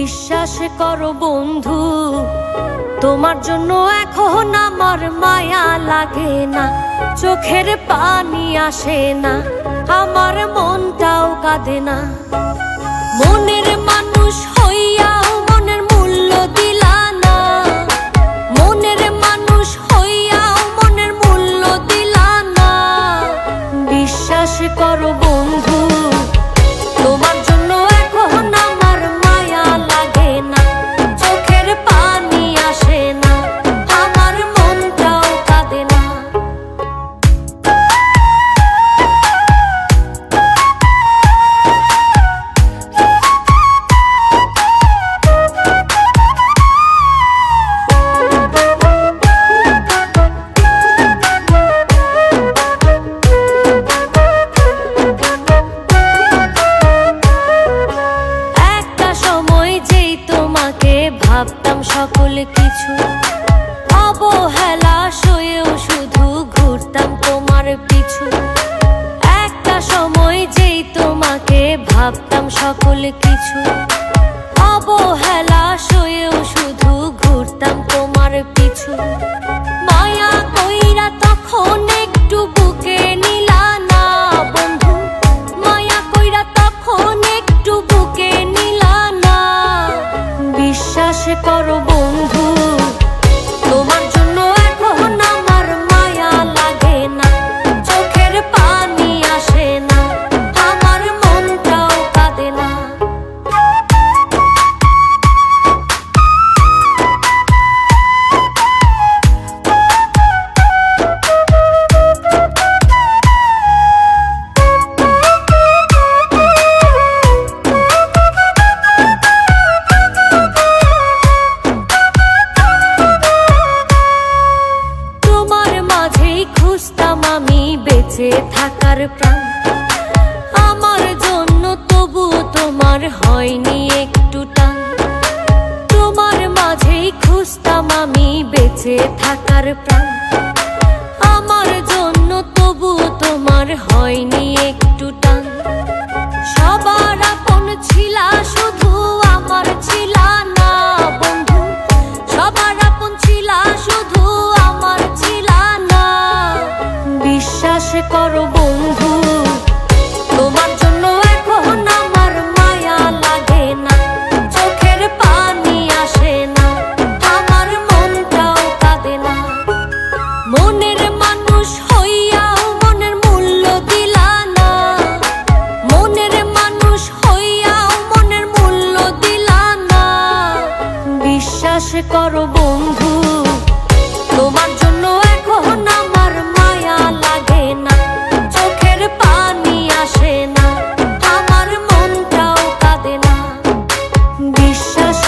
বিশ্বাস করো বন্ধু, তোমার জন্য এখন আমার মায়া লাগে না, চোখের পানি আসে না, আমার মনটাও কাঁদে না। মনের মানুষ হইয়াও মনের মূল্য দিলা না, মনের মানুষ হইয়াও মনের মূল্য দিলা না। বিশ্বাস করো বন্ধু, তোমার জন্য এখন আমার মায়া লাগে না, চোখের পানি আসে না, আমার মনটাও কাঁদে না। ভাবতাম সকল কিছু, অবহেলা সয়েও শুধু ঘুরতাম তোমার পিছু। একটা সময় যেই তোমাকে ভাবতাম সকল কিছু, অবহেলা সয়েও শুধু ঘুরতাম তোমার পিছু। মায়া কইরা তখন একটু বুকে নিলা না বন্ধু, মায়া কইরা তখন একটু বুকে নিলা না। বিশ্বাস করো বন্ধু, তোমার জন্য এখন আমার মায়া লাগে না, চোখের পানি আসে না, আমার মনটাও কাঁদে না। খুঁজতাম আমি বেঁচে থাকার প্রাণ, আমার জন্য তবু তোমার হয়নি একটু টান। তোমার মাঝেই খুঁজতাম আমি বেঁচে থাকার প্রাণ, আমার জন্য তবু তোমার হয়নি একটু টান। সবার আপন ছিলা শুধু আমার ছিলা না বন্ধু, সবার আপন ছিলা শুধু আমার ছিলা না। বিশ্বাস করো বন্ধু, তোমার জন্য এখন আমার মায়া লাগে না, চোখের পানি আসে না, আমার মনটাও কাঁদে না। মনের মানুষ হইয়াও মনের মূল্য দিলা না, মনের মানুষ হইয়াও মনের মূল্য দিলা না। বিশ্বাস করো বন্ধু, তোমার জন্য এখন আমার মায়া লাগে না, চোখের পানি আসে না, আমার মনটাও কাঁদে না। বিশ্বাস